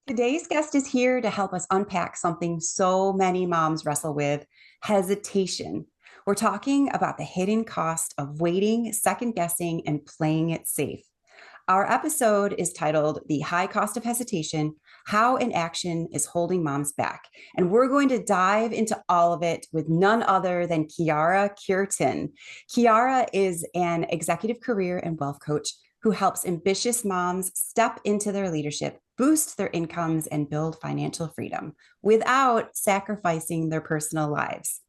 Today's guest is here to help us unpack something so many moms wrestle with: hesitation. We're talking about the hidden cost of waiting, second guessing, and playing it safe. Our episode is titled The High Cost of Hesitation: How Inaction is Holding Moms Back. And we're going to dive into all of it with none other than Khiara Cureton. Khiara is an executive career and wealth coach who helps ambitious moms step into their leadership, boost their incomes, and build financial freedom without sacrificing their personal lives.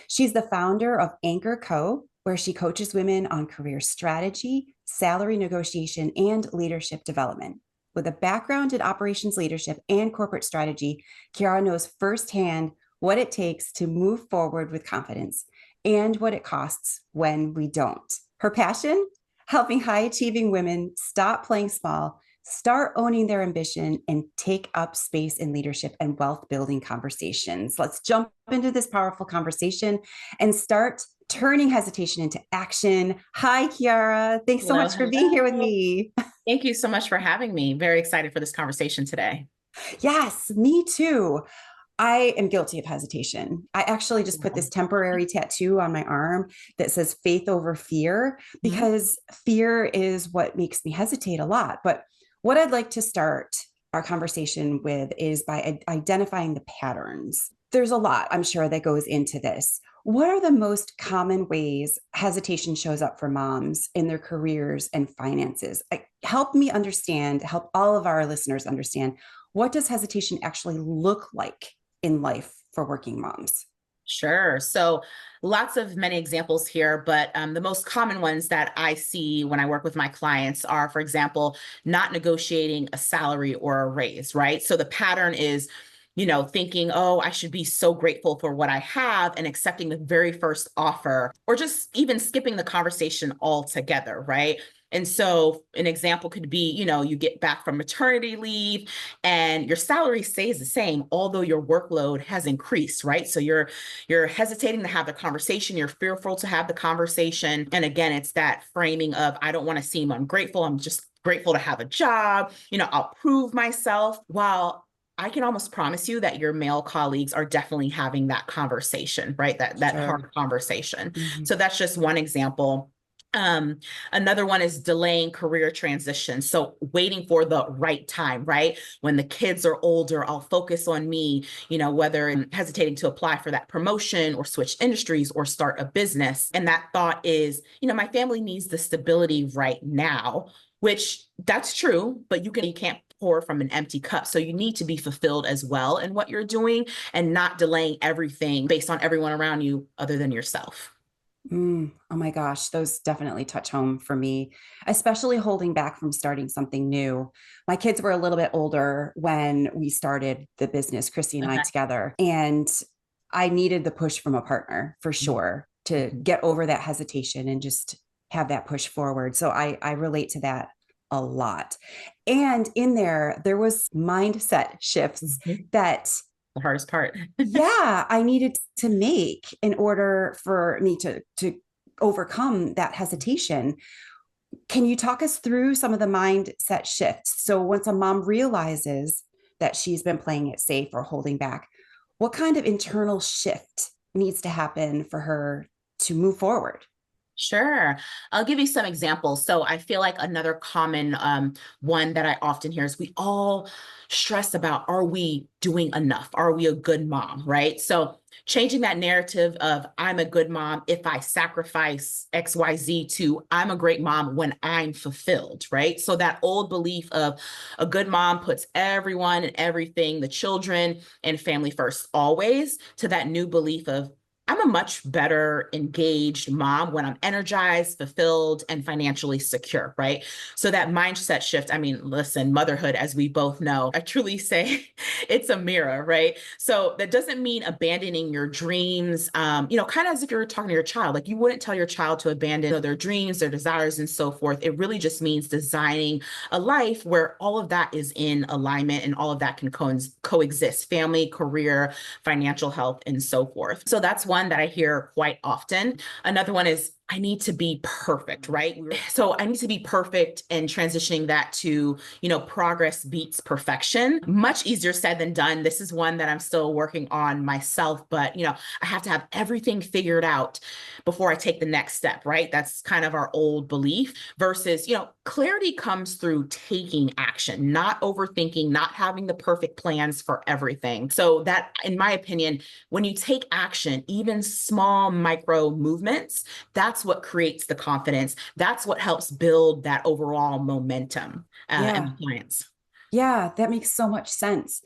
She's the founder of AncHER Co., where she coaches women on career strategy, salary negotiation, and leadership development. With a background in operations leadership and corporate strategy, Khiara knows firsthand what it takes to move forward with confidence and what it costs when we don't. Her passion? Helping high achieving women stop playing small, start owning their ambition, and take up space in leadership and wealth building conversations. Let's jump into this powerful conversation and start turning hesitation into action. Hi, Khiara. Thanks so Hello, much for being here with hello. me. Thank you so much for having me. Very excited for this conversation today. Yes, me too. I am guilty of hesitation. I actually just put Yeah. this temporary tattoo on my arm that says faith over fear, Mhm. because fear is what makes me hesitate a lot. But what I'd like to start our conversation with is by identifying the patterns. There's a lot, I'm sure, that goes into this. What are the most common ways hesitation shows up for moms in their careers and finances? Help me understand, help all of our listeners understand, what does hesitation actually look like in life for working moms? Sure. So lots of many examples here, but the most common ones that I see when I work with my clients are, for example, not negotiating a salary or a raise, right? So the pattern is, thinking, oh, I should be so grateful for what I have and accepting the very first offer, or just even skipping the conversation altogether, right? And so an example could be, you get back from maternity leave and your salary stays the same, although your workload has increased, right? So you're hesitating to have the conversation, you're fearful to have the conversation. And again, it's that framing of, I don't want to seem ungrateful. I'm just grateful to have a job. I'll prove myself. While I can almost promise you that your male colleagues are definitely having that conversation, right? That Sure. hard conversation. Mhm. So that's just one example. Um, Another one is delaying career transition. So waiting for the right time, right? When the kids are older, I'll focus on me, whether I'm hesitating to apply for that promotion or switch industries or start a business. And that thought is, my family needs the stability right now, which that's true, but you can't pour from an empty cup. So you need to be fulfilled as well in what you're doing and not delaying everything based on everyone around you other than yourself. Oh my gosh, those definitely touch home for me, especially holding back from starting something new. My kids were a little bit older when we started the business, Christy and I Okay. together, and I needed the push from a partner for sure to Mhm. get over that hesitation and just have that push forward. So I relate to that a lot. And in there was mindset shifts Mhm. that, The hardest part. yeah, I needed to make in order for me to overcome that hesitation. Can you talk us through some of the mindset shifts? So once a mom realizes that she's been playing it safe or holding back, what kind of internal shift needs to happen for her to move forward? Sure. I'll give you some examples. So I feel like another common one that I often hear is we all stress about, are we doing enough? Are we a good mom? Right. So changing that narrative of I'm a good mom if I sacrifice XYZ to I'm a great mom when I'm fulfilled. Right. So that old belief of a good mom puts everyone and everything, the children and family first always, to that new belief of I'm a much better engaged mom when I'm energized, fulfilled, and financially secure, right? So that mindset shift, I mean, listen, motherhood, as we both know, I truly say it's a mirror, right? So that doesn't mean abandoning your dreams, kind of as if you were talking to your child. Like you wouldn't tell your child to abandon their dreams, their desires, and so forth. It really just means designing a life where all of that is in alignment and all of that can coexist: family, career, financial health, and so forth. So that's one that I hear quite often. Another one is I need to be perfect, right? So I need to be perfect and transitioning that to, progress beats perfection. Much easier said than done. This is one that I'm still working on myself, but, I have to have everything figured out before I take the next step, right? That's kind of our old belief versus, clarity comes through taking action, not overthinking, not having the perfect plans for everything. So that, in my opinion, when you take action, even small micro movements, that's what creates the confidence. That's what helps build that overall momentum in Yeah. the clients. Yeah, that makes so much sense.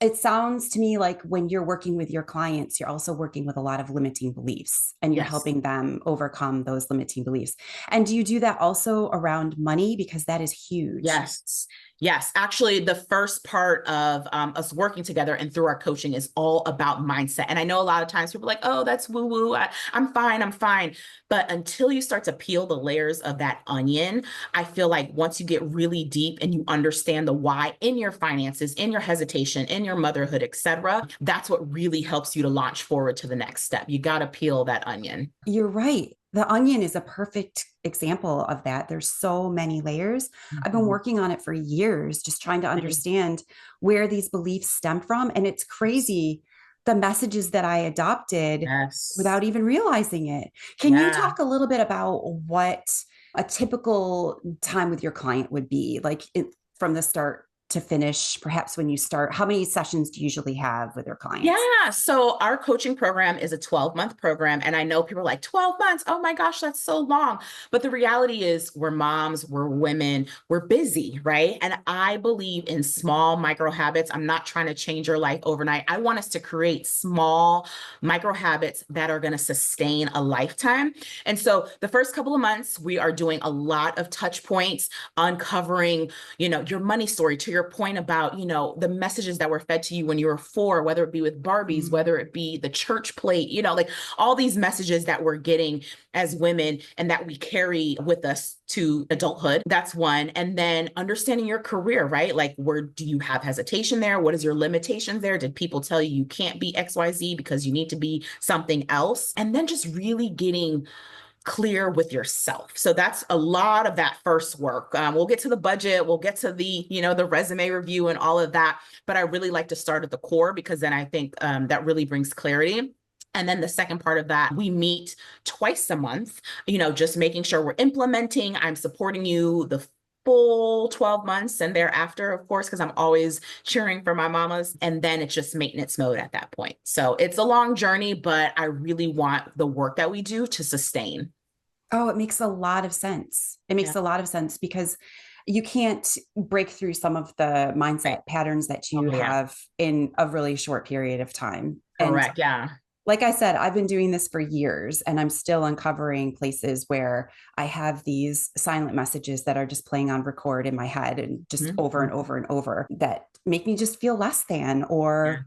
It sounds to me like when you're working with your clients, you're also working with a lot of limiting beliefs and you're Yes. helping them overcome those limiting beliefs. And do you do that also around money? Because that is huge. Yes. Yes. Actually, the first part of us working together and through our coaching is all about mindset. And I know a lot of times people are like, oh, that's woo woo. I'm fine. I'm fine. But until you start to peel the layers of that onion, I feel like once you get really deep and you understand the why in your finances, in your hesitation, in your motherhood, etc., that's what really helps you to launch forward to the next step. You got to peel that onion. You're right. The onion is a perfect example of that. There's so many layers. I've been Mhm. working on it for years, just trying to Right. understand where these beliefs stem from. And it's crazy the messages that I adopted Yes. without even realizing it. Can you Yeah. talk a little bit about what a typical time with your client would be, like from the start to finish, perhaps when you start? How many sessions do you usually have with your clients? Yeah. So our coaching program is a 12-month program. And I know people are like, 12 months. Oh my gosh, that's so long. But the reality is, we're moms, we're women, we're busy, right? And I believe in small micro habits. I'm not trying to change your life overnight. I want us to create small micro habits that are going to sustain a lifetime. And so the first couple of months, we are doing a lot of touch points, uncovering, your money story, to your point about, the messages that were fed to you when you were 4, whether it be with Barbies, Mm. whether it be the church plate, like all these messages that we're getting as women and that we carry with us to adulthood. That's one. And then understanding your career, right? Like, where do you have hesitation there? What is your limitations there? Did people tell you you can't be XYZ because you need to be something else? And then just really getting clear with yourself. So that's a lot of that first work. We'll get to the budget, we'll get to the resume review and all of that. But I really like to start at the core, because then I think that really brings clarity. And then the second part of that, we meet twice a month, just making sure we're implementing. I'm supporting you the full 12 months and thereafter, of course, because I'm always cheering for my mamas. And then it's just maintenance mode at that point. So it's a long journey, but I really want the work that we do to sustain. Oh, it makes a lot of sense. It makes Yeah. a lot of sense because you can't break through some of the Right. mindset patterns that you Oh, yeah. have in a really short period of time. And Correct. Yeah. like I said, I've been doing this for years and I'm still uncovering places where I have these silent messages that are just playing on record in my head and just over and Mhm. over and over that make me just feel less than Yeah. or,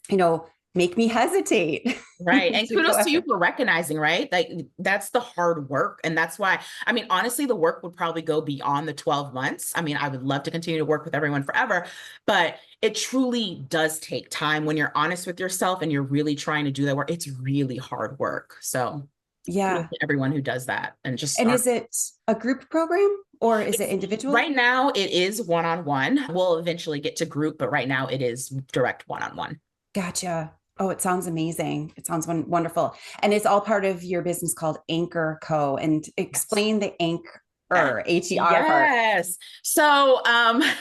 you know, make me hesitate Right. And to go kudos to you after. for recognizing, right? Like, that's the hard work. And that's why, I mean, honestly, the work would probably go beyond the 12 months. I mean, I would love to continue to work with everyone forever, but it truly does take time when you're honest with yourself and you're really trying to do that work. It's really hard work. So kudos Yeah. to everyone who does that and just And start. is it a group program or is it It's individual? right now it is one-on-one. We'll eventually get to group, but right now it is direct one-on-one. Gotcha. Oh, it sounds amazing. It sounds wonderful. And it's all part of your business called Anchor Co. And Yes. explain the Anchor, Ah, HER part. yes. So I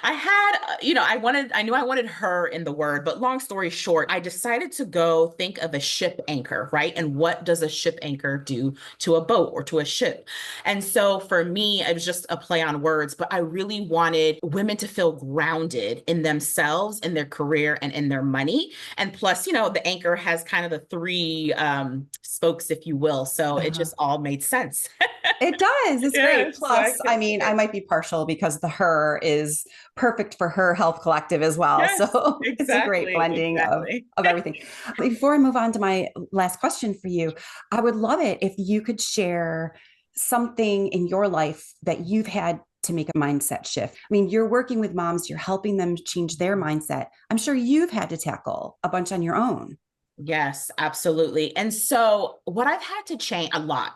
had, I knew I wanted her in the word, but long story short, I decided to go think of a ship anchor, right? And what does a ship anchor do to a boat or to a ship? And so for me, it was just a play on words, but I really wanted women to feel grounded in themselves, in their career, and in their money. And plus, the anchor has kind of the three spokes, if you will. So it Uh-huh. just all made sense. It does. It's great. Yes, so I Plus, I couldn't mean, I might be partial because the her is perfect for her health collective as well. Yes, So it's a great exactly, blending exactly. of everything. Before I move on to my last question for you, I would love it if you could share something in your life that you've had to make a mindset shift. I mean, you're working with moms, you're helping them change their mindset. I'm sure you've had to tackle a bunch on your own. Yes, absolutely. And so what I've had to change a lot,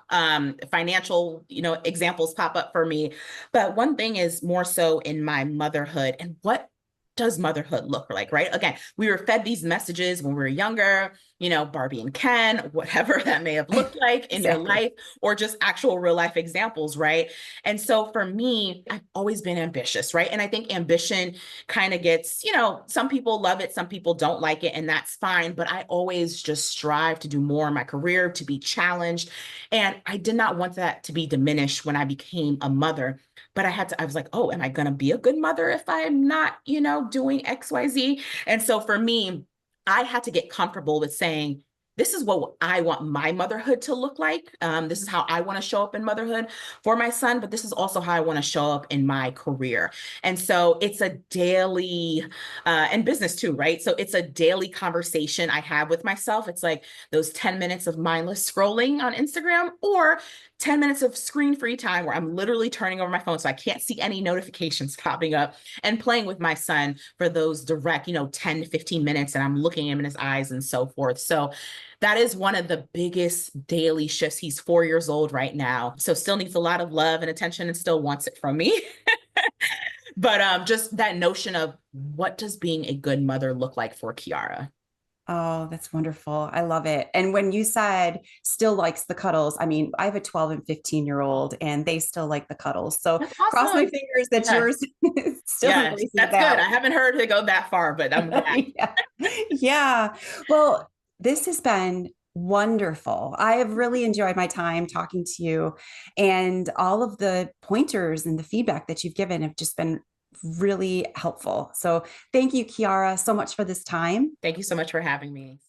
financial, examples pop up for me. But one thing is more so in my motherhood and what does motherhood look like, right? Again, we were fed these messages when we were younger, Barbie and Ken, whatever that may have looked like in your Exactly. life, or just actual real life examples, right? And so for me, I've always been ambitious, right? And I think ambition kind of gets, some people love it, some people don't like it, and that's fine. But I always just strive to do more in my career, to be challenged. And I did not want that to be diminished when I became a mother. But I was like, oh, am I going to be a good mother if I'm not, doing XYZ? And so for me, I had to get comfortable with saying, this is what I want my motherhood to look like. This is how I want to show up in motherhood for my son, but this is also how I want to show up in my career. And so it's a daily, and business too, right? So it's a daily conversation I have with myself. It's like those 10 minutes of mindless scrolling on Instagram or 10 minutes of screen free time where I'm literally turning over my phone so I can't see any notifications popping up and playing with my son for those direct, 10 to 15 minutes. And I'm looking him in his eyes and so forth. So that is one of the biggest daily shifts. He's 4 years old right now. So still needs a lot of love and attention and still wants it from me. But just that notion of what does being a good mother look like for Khiara? Oh, that's wonderful. I love it. And when you said still likes the cuddles, I mean, I have a 12 and 15-year-old and they still like the cuddles. So That's cross my awesome. fingers that Yes. yours still Yes. embraces That's good. that. I haven't heard it go that far, but I'm glad. Yeah. Yeah. Well, this has been wonderful. I have really enjoyed my time talking to you, and all of the pointers and the feedback that you've given have just been really helpful. So thank you, Khiara, so much for this time. Thank you so much for having me.